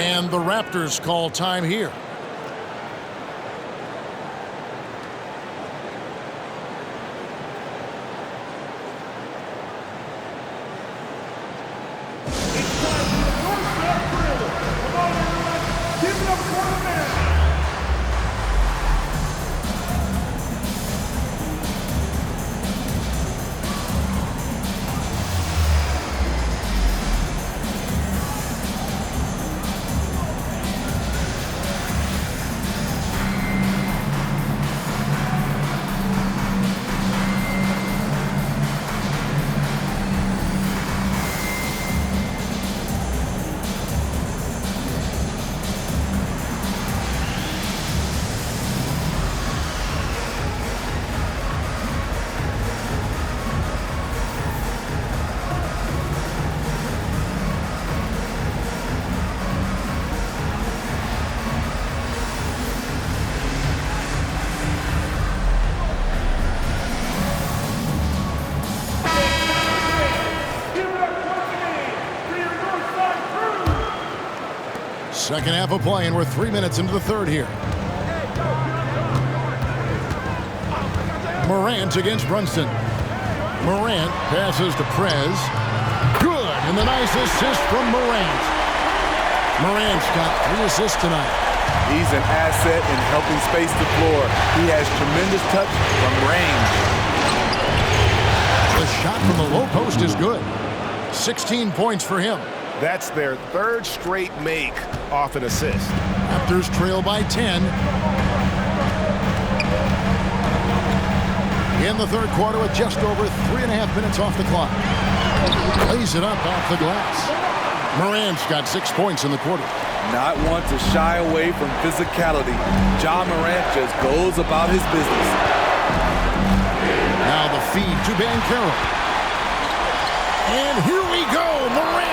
And the Raptors call time here. Second half of play, and we're 3 minutes into the third here. Morant against Brunson. Morant passes to Prez. Good, and the nice assist from Morant. Morant's got 3 assists tonight. He's an asset in helping space the floor. He has tremendous touch from range. The shot from the low post is good. 16 points for him. That's their 3rd straight make off an assist. Raptors trail by 10. In the third quarter with just over 3.5 minutes off the clock. Lays it up off the glass. Morant's got 6 points in the quarter. Not one to shy away from physicality. Ja Morant just goes about his business. Now the feed to Banchero. And here we go, Morant.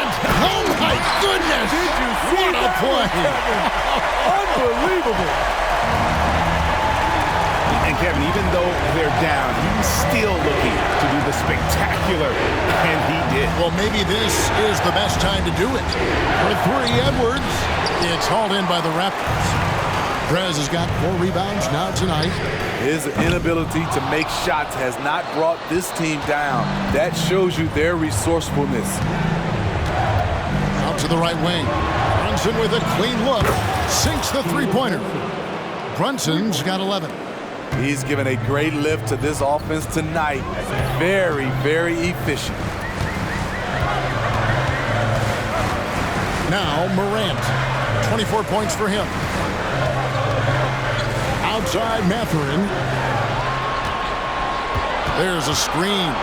Oh my goodness! Did you see what a play? Unbelievable. And Kevin, even though they're down, he's still looking to do the spectacular, and he did. Well, maybe this is the best time to do it. For 3, Edwards. It's hauled in by the Raptors. Prez has got 4 rebounds now tonight. His inability to make shots has not brought this team down. That shows you their resourcefulness. Out to the right wing. Brunson with a clean look. Sinks the three-pointer. Brunson's got 11. He's given a great lift to this offense tonight. Very, very efficient. Now Morant. 24 points for him. Outside Mathurin. There's a screen.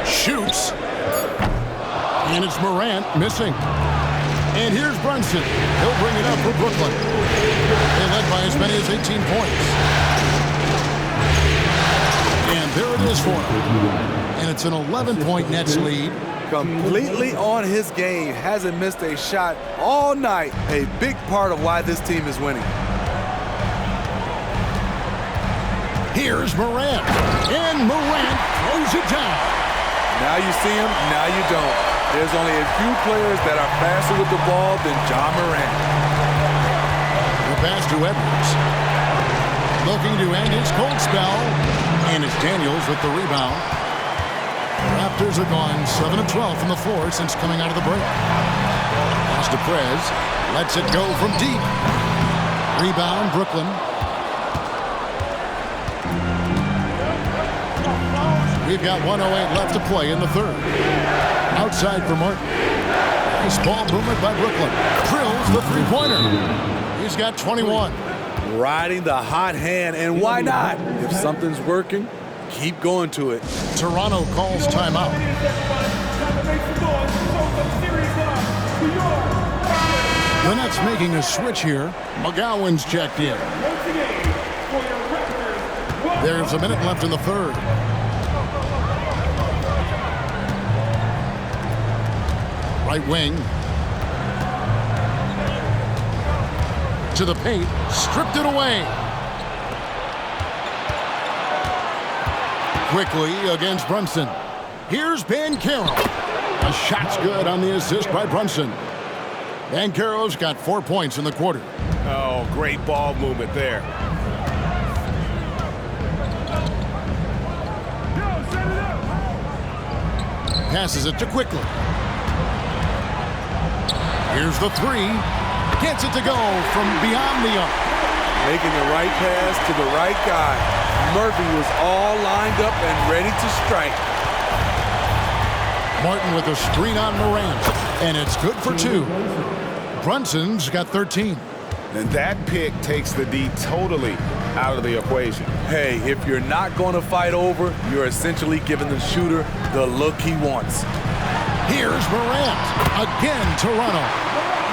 Shoots. And it's Morant missing. And here's Brunson. He'll bring it up for Brooklyn. They led by as many as 18 points. And there it is for him. And it's an 11-point Nets lead. Completely on his game. Hasn't missed a shot all night. A big part of why this team is winning. Here's Morant. And Morant throws it down. Now you see him, now you don't. There's only a few players that are faster with the ball than Ja Morant. The pass to Edwards. Looking to end his cold spell. And it's Daniels with the rebound. The Raptors are gone 7 of 12 from the floor since coming out of the break. Pass to Prez. Lets it go from deep. Rebound, Brooklyn. We've got 1:08 left to play in the third. Outside for Martin. Nice ball movement by Brooklyn. Drills the three-pointer. He's got 21. Riding the hot hand, and why not? If something's working, keep going to it. Toronto calls timeout. The Nets making a switch here. McGowan's checked in. There's a minute left in the third. Right wing. To the paint. Stripped it away. Quickly against Brunson. Here's Banchero. A shot's good on the assist by Brunson. Banchero's got 4 points in the quarter. Oh, great ball movement there. Passes it to Quickly. Here's the three. Gets it to go from beyond the arc. Making the right pass to the right guy. Murphy was all lined up and ready to strike. Martin with a screen on Morant, and it's good for 2. Brunson's got 13. And that pick takes the D totally out of the equation. Hey, if you're not going to fight over, you're essentially giving the shooter the look he wants. Here's Morant. Again, Toronto.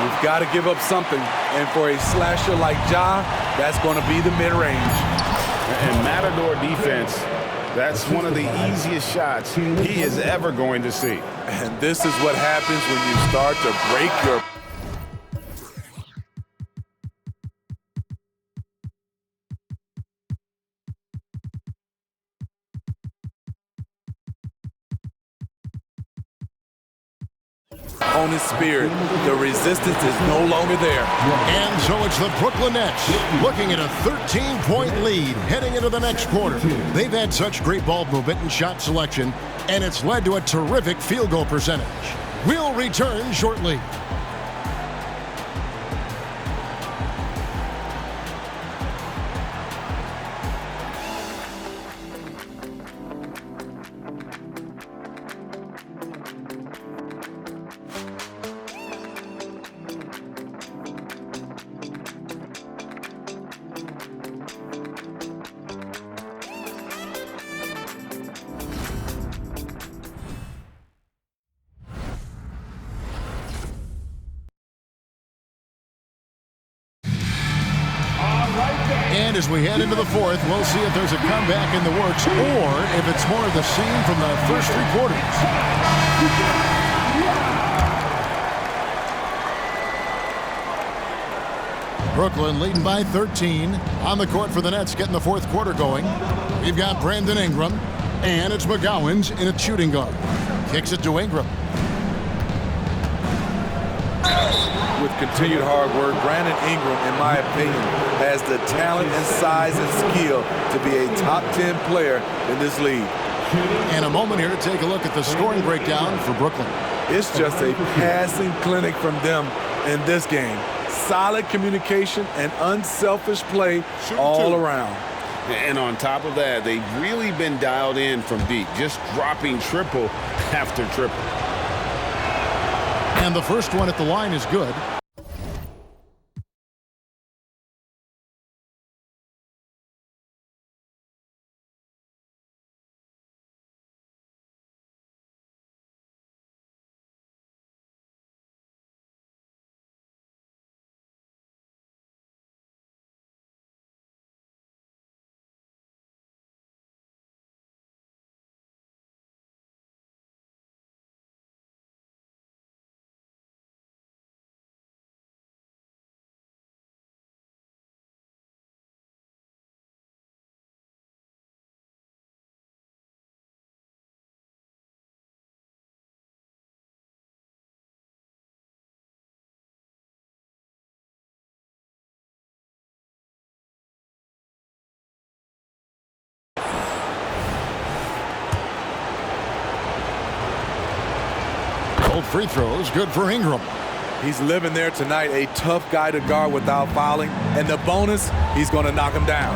You've got to give up something. And for a slasher like Ja, that's going to be the mid-range. And Matador defense, that's one of the easiest shots he is ever going to see. And this is what happens when you start to break your... opponent's spirit. The resistance is no longer there. And so it's the Brooklyn Nets looking at a 13-point lead heading into the next quarter. They've had such great ball movement and shot selection, and it's led to a terrific field goal percentage. We'll return shortly. And as we head into the fourth, we'll see if there's a comeback in the works or if it's more of the same from the first 3 quarters. Brooklyn leading by 13. On the court for the Nets, getting the fourth quarter going. We've got Brandon Ingram, and it's McGowan's in a shooting guard. Kicks it to Ingram. With continued hard work, Brandon Ingram, in my opinion, has the talent and size and skill to be a top 10 player in this league. And a moment here to take a look at the scoring breakdown for Brooklyn. It's just a passing clinic from them in this game. Solid communication and unselfish play all around. And on top of that, they've really been dialed in from deep, just dropping triple after triple. And the first one at the line is good. Both free throws good for Ingram. He's living there tonight, a tough guy to guard without fouling. And the bonus, he's going to knock him down.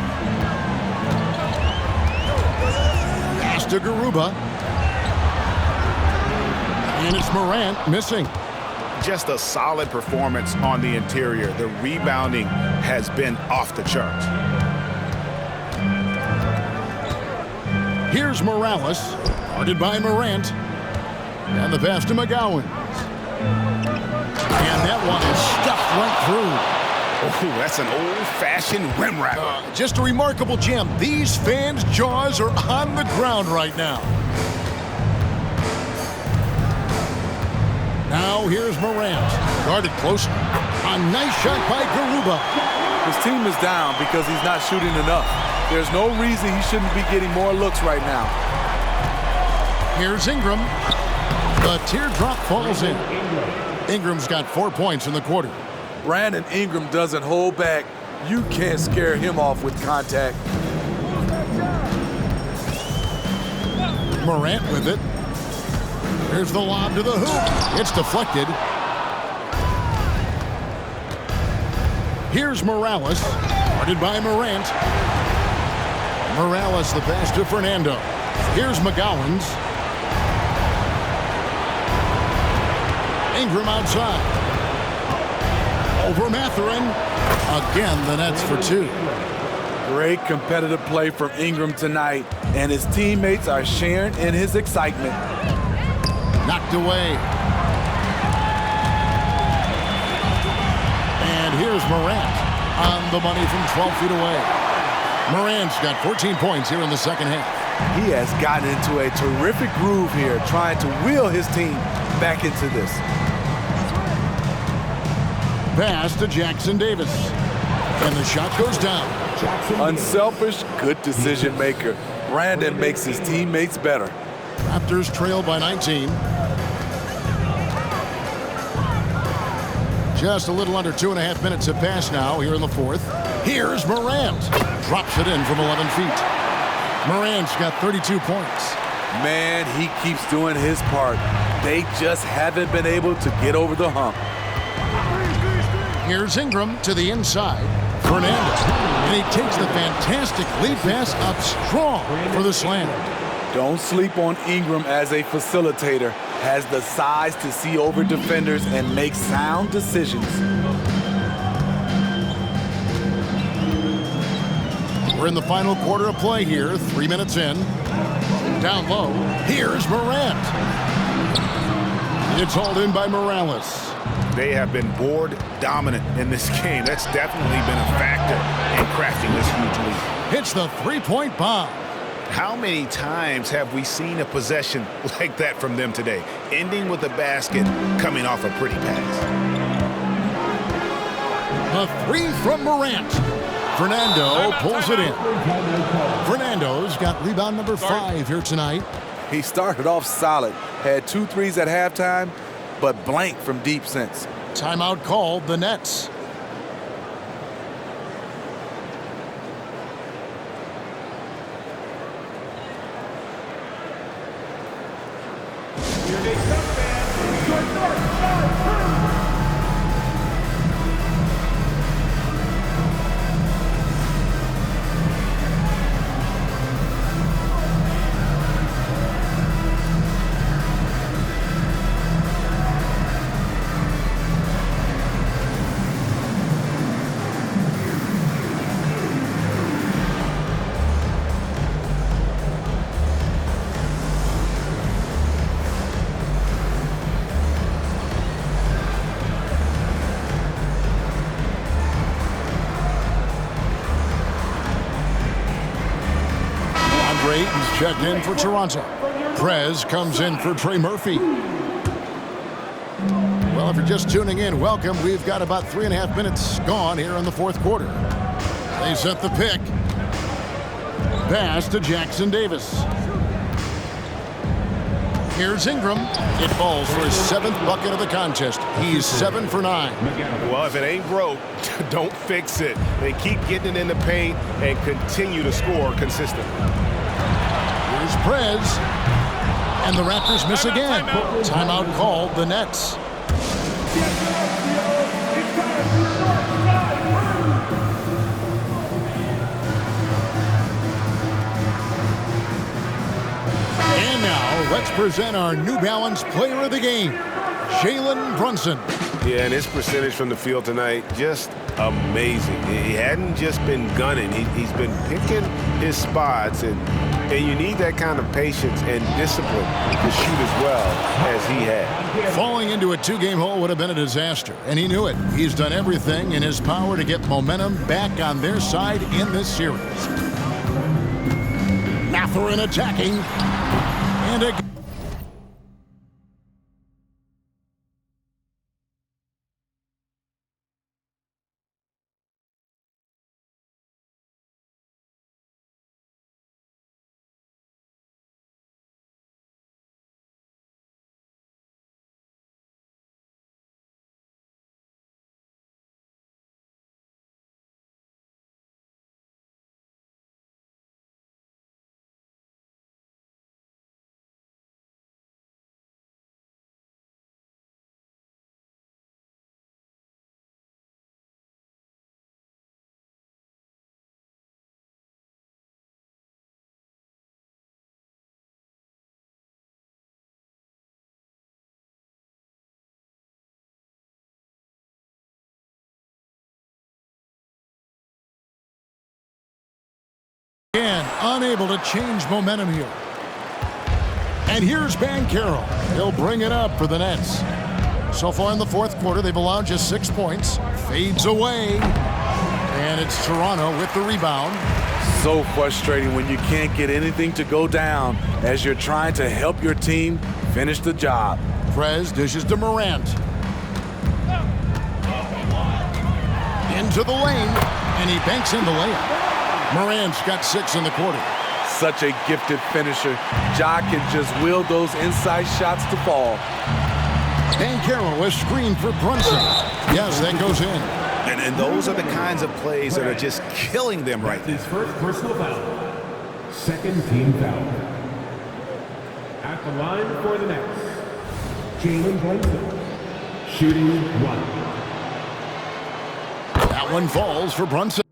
Pass to Garuba. And it's Morant missing. Just a solid performance on the interior. The rebounding has been off the charts. Here's Morales, guarded by Morant. And the pass to McGowan. And that one is stuffed right through. Oh, that's an old-fashioned rim wrapper. Just a remarkable gem. These fans' jaws are on the ground right now. Now here's Morant, guarded closely. A nice shot by Garuba. His team is down because he's not shooting enough. There's no reason he shouldn't be getting more looks right now. Here's Ingram. The teardrop falls in. Ingram's got 4 points in the quarter. Brandon Ingram doesn't hold back. You can't scare him off with contact. Morant with it. Here's the lob to the hoop. It's deflected. Here's Morales. Guarded by Morant. Morales the pass to Fernando. Here's McGowan's. Ingram outside. Over Mathurin. Again, the Nets for 2. Great competitive play from Ingram tonight, and his teammates are sharing in his excitement. Knocked away. And here's Morant on the money from 12 feet away. Morant's got 14 points here in the second half. He has gotten into a terrific groove here, trying to wheel his team back into this. Pass to Jackson Davis. And the shot goes down. Unselfish, good decision maker. Brandon makes his teammates better. Raptors trail by 19. Just a little under 2.5 minutes have passed now here in the fourth. Here's Morant. Drops it in from 11 feet. Morant's got 32 points. Man, he keeps doing his part. They just haven't been able to get over the hump. Here's Ingram to the inside. Fernando. And he takes the fantastic lead pass up strong for the slam. Don't sleep on Ingram as a facilitator. Has the size to see over defenders and make sound decisions. We're in the final quarter of play here. 3 minutes in. Down low. Here's Morant. It's hauled in by Morales. They have been board dominant in this game. That's definitely been a factor in crafting this huge lead. Hits the three-point bomb. How many times have we seen a possession like that from them today, ending with a basket coming off a pretty pass? A three from Morant. Fernando pulls it in. Fernando's got rebound number 5 here tonight. He started off solid, had 2 threes at halftime, but blank from deep since. Timeout called, the Nets. He's checked in for Toronto. Prez comes in for Trey Murphy. Well, if you're just tuning in, welcome. We've got about 3.5 minutes gone here in the fourth quarter. They set the pick. Pass to Jackson Davis. Here's Ingram. It falls for his 7th bucket of the contest. He's 7 for 9. Well, if it ain't broke, don't fix it. They keep getting it in the paint and continue to score consistently. Here's Prez. And the Raptors miss again. Timeout called, the Nets. And now, let's present our New Balance Player of the Game, Jalen Brunson. Yeah, and his percentage from the field tonight, just amazing. He hadn't just been gunning. He's been picking his spots, and you need that kind of patience and discipline to shoot as well as he had. Falling into a 2-game hole would have been a disaster, and he knew it. He's done everything in his power to get momentum back on their side in this series. Mathurin attacking. And a unable to change momentum here. And here's Banchero. He'll bring it up for the Nets. So far in the fourth quarter, they've allowed just 6 points. Fades away. And it's Toronto with the rebound. So frustrating when you can't get anything to go down as you're trying to help your team finish the job. Prez dishes to Morant. Into the lane, and he banks in the layup. Morant's got 6 in the quarter. Such a gifted finisher. Ja can just will those inside shots to fall. Banchero is screened for Brunson. Yes, that goes in. And those are the kinds of plays that are just killing them right now. His first personal foul. Second team foul. At the line for the Nets, Jalen Brunson. Shooting 1. That one falls for Brunson.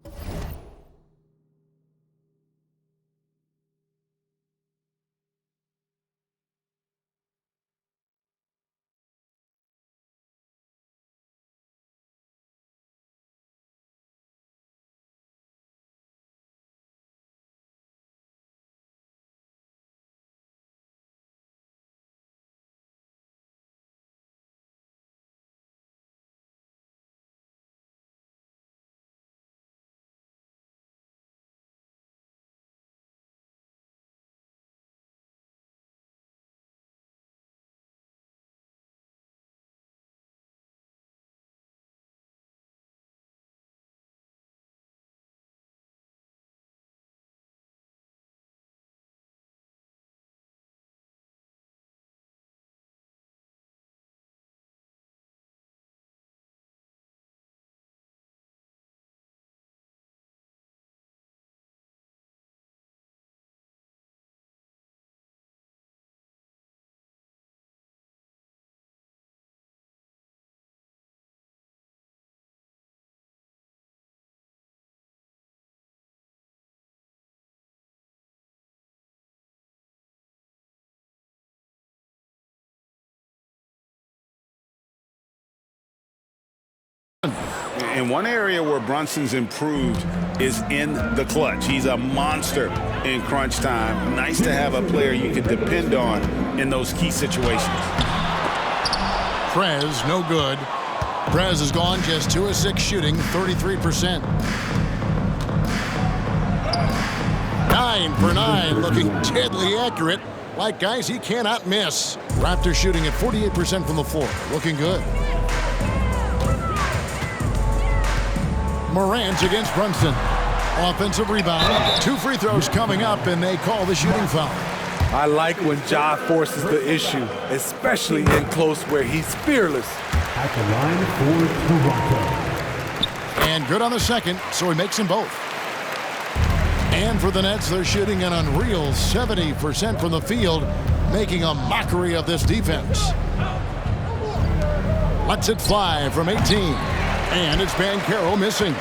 And one area where Brunson's improved is in the clutch. He's a monster in crunch time. Nice to have a player you can depend on in those key situations. Prez, no good. Prez has gone just 2 of 6 shooting, 33%. 9 for 9, looking deadly accurate. Like guys he cannot miss. Raptors shooting at 48% from the floor. Looking good. Morant against Brunson. Offensive rebound. 2 free throws coming up, and they call the shooting foul. I like when Ja forces the issue, especially in close where he's fearless. At the line for Toronto. And good on the second, so he makes them both. And for the Nets, they're shooting an unreal 70% from the field, making a mockery of this defense. Lets it fly from 18. And it's Banchero missing.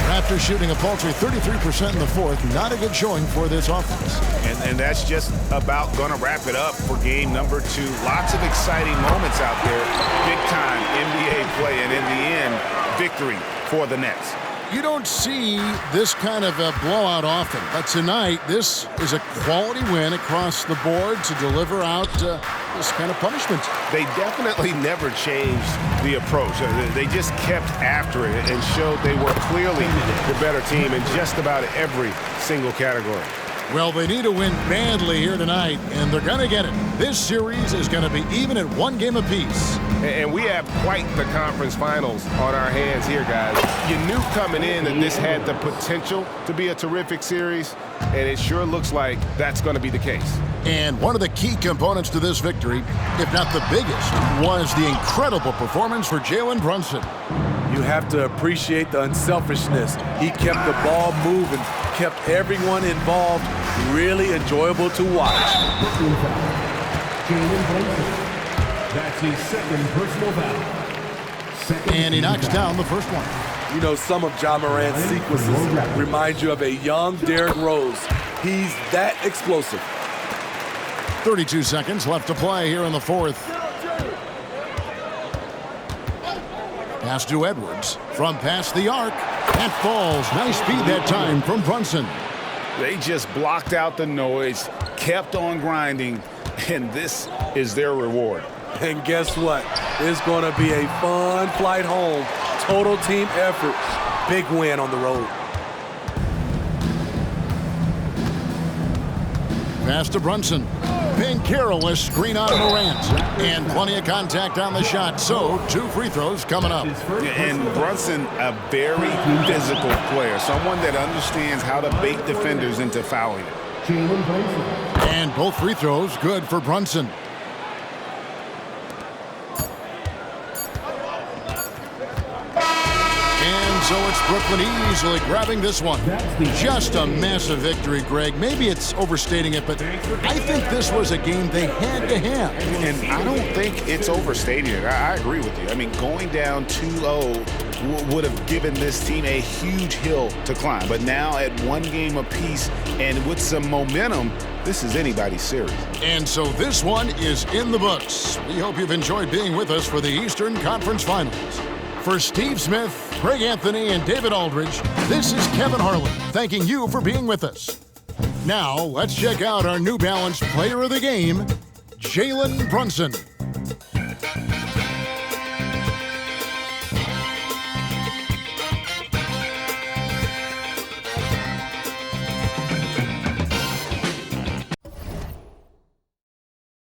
Raptors shooting a paltry 33% in the fourth. Not a good showing for this offense. And that's just about going to wrap it up for game number 2. Lots of exciting moments out there. Big-time NBA play, and in the end, victory for the Nets. You don't see this kind of a blowout often, but tonight this is a quality win across the board to deliver out this kind of punishment. They definitely never changed the approach. They just kept after it and showed they were clearly the better team in just about every single category. Well, they need to win badly here tonight, and they're going to get it. This series is going to be even at 1 game apiece. And we have quite the conference finals on our hands here, guys. You knew coming in that this had the potential to be a terrific series, and it sure looks like that's going to be the case. And one of the key components to this victory, if not the biggest, was the incredible performance for Jalen Brunson. You have to appreciate the unselfishness. He kept the ball moving, kept everyone involved, really enjoyable to watch. Jalen Brunson. That's his second personal foul. And he knocks down the first one. You know, some of Ja Morant's sequences remind you of a young Derrick Rose. He's that explosive. 32 seconds left to play here in the fourth. Pass to Edwards from past the arc. That falls. Nice speed that time from Brunson. They just blocked out the noise, kept on grinding, and this is their reward. And guess what? It's going to be a fun flight home. Total team effort. Big win on the road. Pass to Brunson. Being careless, screen on Morant. And plenty of contact on the shot, so 2 free throws coming up. And Brunson, a very physical player, someone that understands how to bait defenders into fouling. Jalen Brunson. And both free throws good for Brunson. And so it's Brooklyn easily grabbing this one. Just a massive victory, Greg. Maybe it's overstating it, but I think this was a game they had to have. And I don't think it's overstating it. I agree with you. I mean, going down 2-0 would have given this team a huge hill to climb. But now at 1 game apiece and with some momentum, this is anybody's series. And so this one is in the books. We hope you've enjoyed being with us for the Eastern Conference Finals. For Steve Smith, Craig Anthony, and David Aldridge, this is Kevin Harlan thanking you for being with us. Now, let's check out our New Balance Player of the Game, Jalen Brunson.